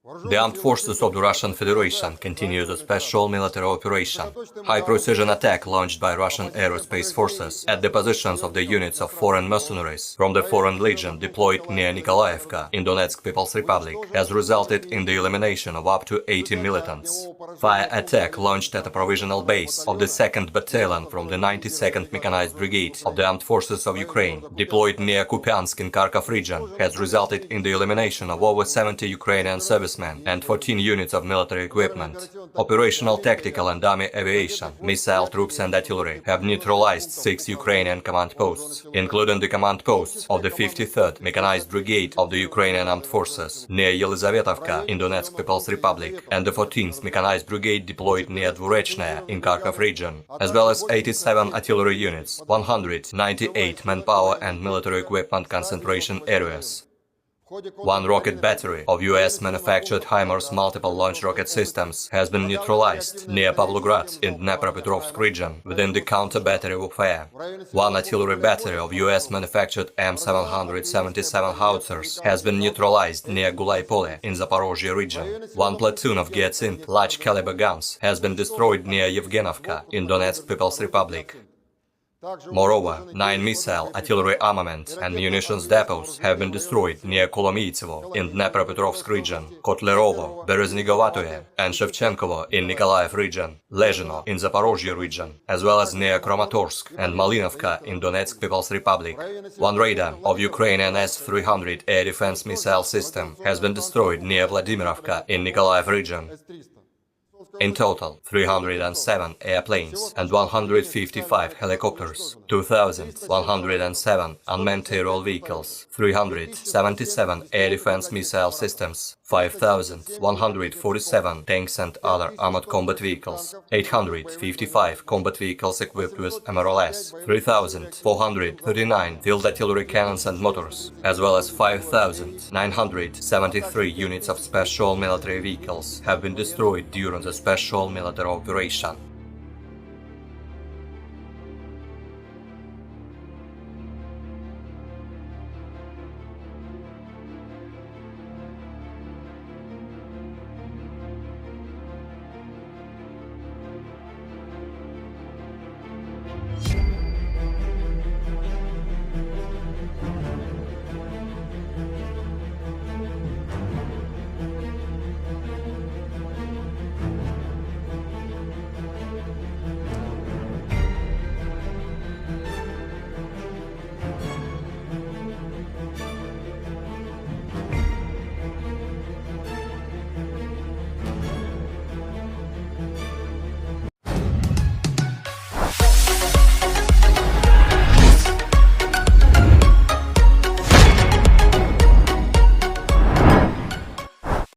The armed forces of the Russian Federation continue the special military operation. High-precision attack launched by Russian aerospace forces at the positions of the units of foreign mercenaries from the Foreign Legion deployed near Nikolaevka in Donetsk People's Republic has resulted in the elimination of up to 80 militants. Fire attack launched at a provisional base of the 2nd Battalion from the 92nd Mechanized Brigade of the Armed Forces of Ukraine, deployed near Kupiansk in Kharkov region, has resulted in the elimination of over 70 Ukrainian servicemen and 14 units of military equipment. Operational, tactical and army aviation, missile troops and artillery have neutralized 6 Ukrainian command posts, including the command posts of the 53rd Mechanized Brigade of the Ukrainian Armed Forces near Yelizavetovka in Donetsk People's Republic and the 14th Mechanized Brigade deployed near Dvorechная in Kharkov region, as well as 87 artillery units, 198 manpower and military equipment concentration areas. 1 rocket battery of US-manufactured HIMARS multiple launch rocket systems has been neutralized near Pavlograd in Dnepropetrovsk region within the counter-battery warfare. 1 artillery battery of US-manufactured M777 howitzers has been neutralized near Gulaipole in Zaporozhye region. 1 platoon of Giatsint large-caliber guns has been destroyed near Yevgenovka in Donetsk People's Republic. Moreover, 9 missile, artillery armament and munitions depots have been destroyed near Kolomytsevo in Dnepropetrovsk region, Kotlerovo, Bereznigovatoye and Shevchenkovo in Nikolaev region, Lezhino in Zaporozhye region, as well as near Kramatorsk and Malinovka in Donetsk People's Republic. 1 radar of Ukrainian S-300 air defense missile system has been destroyed near Vladimirovka in Nikolaev region. In total, 307 airplanes and 155 helicopters, 2,107 unmanned aerial vehicles, 377 air defense missile systems, 5,147 tanks and other armored combat vehicles, 855 combat vehicles equipped with MRLS, 3,439 field artillery cannons and motors, as well as 5,973 units of special military vehicles have been destroyed during the special military operation.